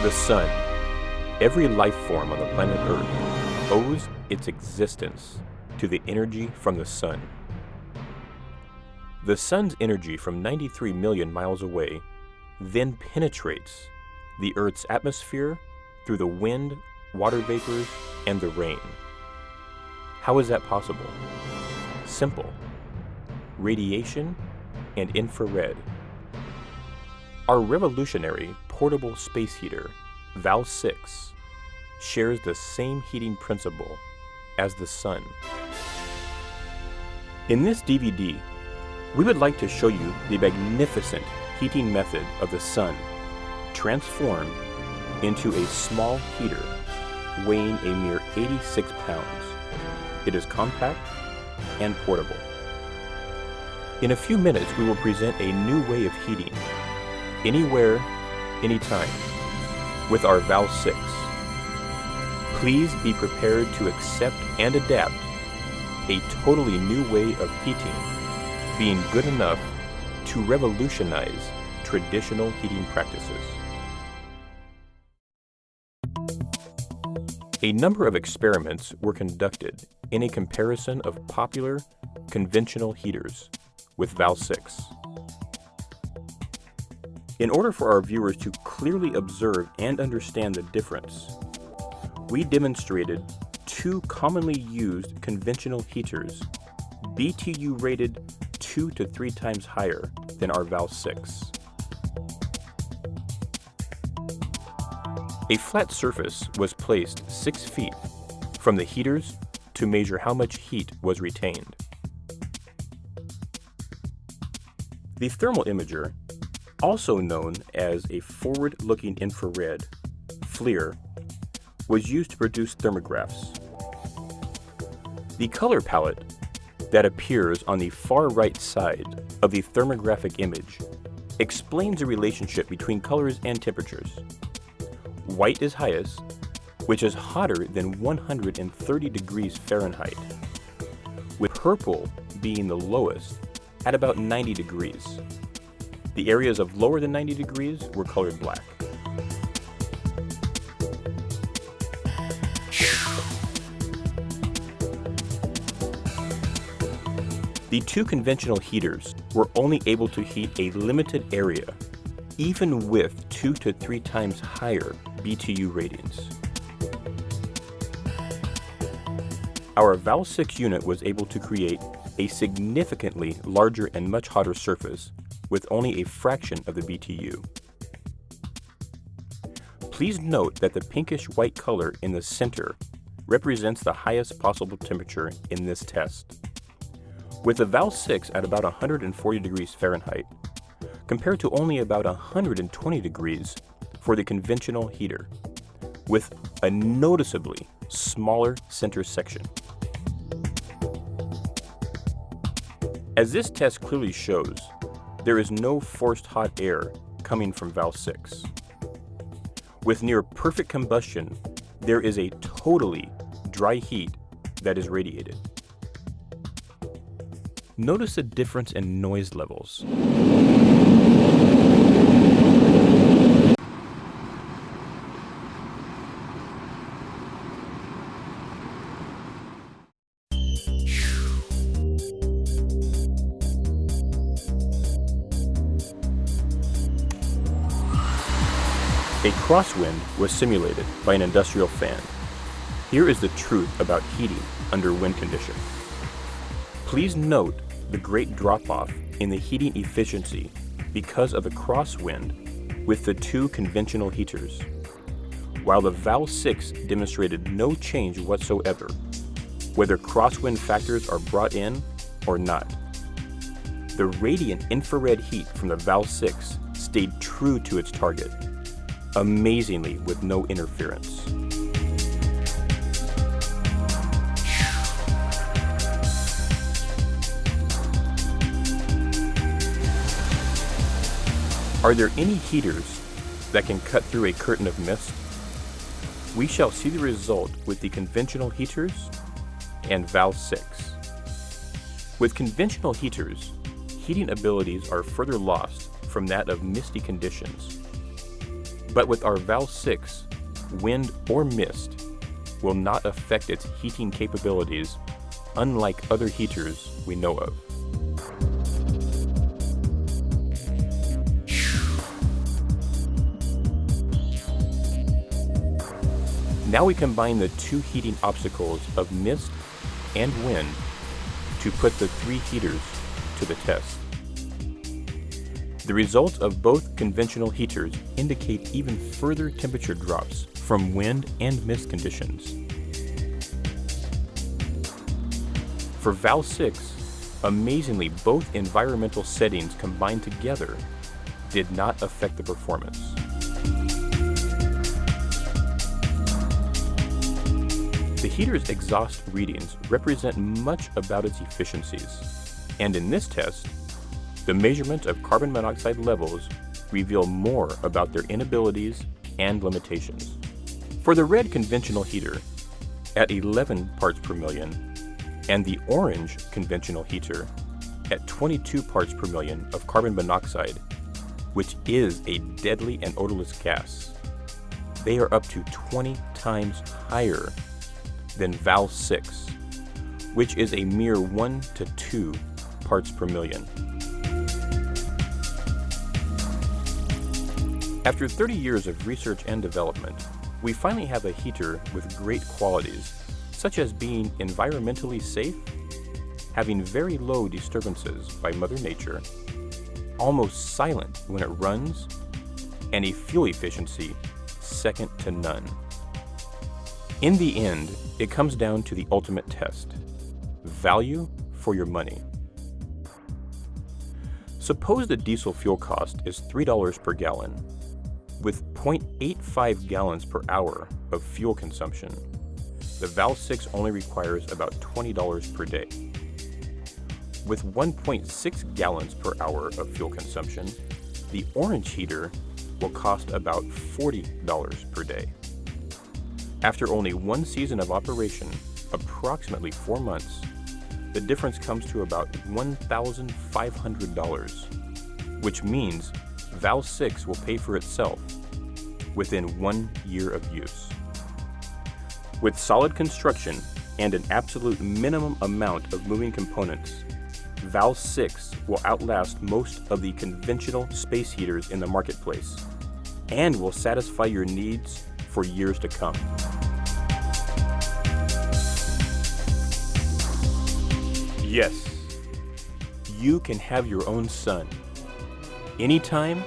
The sun. Every life form on the planet Earth owes its existence to the energy from the sun. The sun's energy from 93 million miles away then penetrates the Earth's atmosphere through the wind, water vapors, and the rain. How is that possible? Simple. Radiation and infrared. Our revolutionary portable space heater, Val-6, shares the same heating principle as the sun. In this DVD, we would like to show you the magnificent heating method of the sun transformed into a small heater weighing a mere 86 pounds. It is compact and portable. In a few minutes, we will present a new way of heating, anywhere, anytime, with our Val-6. Please be prepared to accept and adapt a totally new way of heating, being good enough to revolutionize traditional heating practices. A number of experiments were conducted in a comparison of popular conventional heaters with Val-6. In order for our viewers to clearly observe and understand the difference, we demonstrated two commonly used conventional heaters, BTU rated 2 to 3 times higher than our Val-6. A flat surface was placed 6 feet from the heaters to measure how much heat was retained. The thermal imager, also known as a forward-looking infrared, FLIR, was used to produce thermographs. The color palette that appears on the far right side of the thermographic image explains the relationship between colors and temperatures. White is highest, which is hotter than 130 degrees Fahrenheit, with purple being the lowest at about 90 degrees. The areas of lower than 90 degrees were colored black. The two conventional heaters were only able to heat a limited area, even with 2 to 3 times higher BTU ratings. Our Val-6 unit was able to create a significantly larger and much hotter surface with only a fraction of the BTU. Please note that the pinkish white color in the center represents the highest possible temperature in this test. With the Val-6 at about 140 degrees Fahrenheit, compared to only about 120 degrees for the conventional heater, with a noticeably smaller center section. As this test clearly shows, there is no forced hot air coming from Val-6. With near perfect combustion, there is a totally dry heat that is radiated. Notice the difference in noise levels. A crosswind was simulated by an industrial fan. Here is the truth about heating under wind conditions. Please note the great drop-off in the heating efficiency because of the crosswind with the two conventional heaters, while the Val-6 demonstrated no change whatsoever, whether crosswind factors are brought in or not. The radiant infrared heat from the Val-6 stayed true to its target, amazingly with no interference. Are there any heaters that can cut through a curtain of mist? We shall see the result with the conventional heaters and Val-6. With conventional heaters, heating abilities are further lost from that of misty conditions. But with our Valve 6, wind or mist will not affect its heating capabilities, unlike other heaters we know of. Now we combine the two heating obstacles of mist and wind to put the three heaters to the test. The results of both conventional heaters indicate even further temperature drops from wind and mist conditions. For Valve 6, amazingly, both environmental settings combined together did not affect the performance. The heater's exhaust readings represent much about its efficiencies, and in this test, the measurement of carbon monoxide levels reveal more about their inabilities and limitations. For the red conventional heater, at 11 parts per million, and the orange conventional heater at 22 parts per million of carbon monoxide, which is a deadly and odorless gas, they are up to 20 times higher than Valve 6, which is a mere 1 to 2 parts per million. After 30 years of research and development, we finally have a heater with great qualities, such as being environmentally safe, having very low disturbances by Mother Nature, almost silent when it runs, and a fuel efficiency second to none. In the end, it comes down to the ultimate test: value for your money. Suppose the diesel fuel cost is $3 per gallon. With 0.85 gallons per hour of fuel consumption, the Valve 6 only requires about $20 per day. With 1.6 gallons per hour of fuel consumption, the orange heater will cost about $40 per day. After only one season of operation, approximately 4 months, the difference comes to about $1,500, which means Valve 6 will pay for itself within 1 year of use. With solid construction and an absolute minimum amount of moving components, Valve 6 will outlast most of the conventional space heaters in the marketplace and will satisfy your needs for years to come. Yes, you can have your own sun, anytime,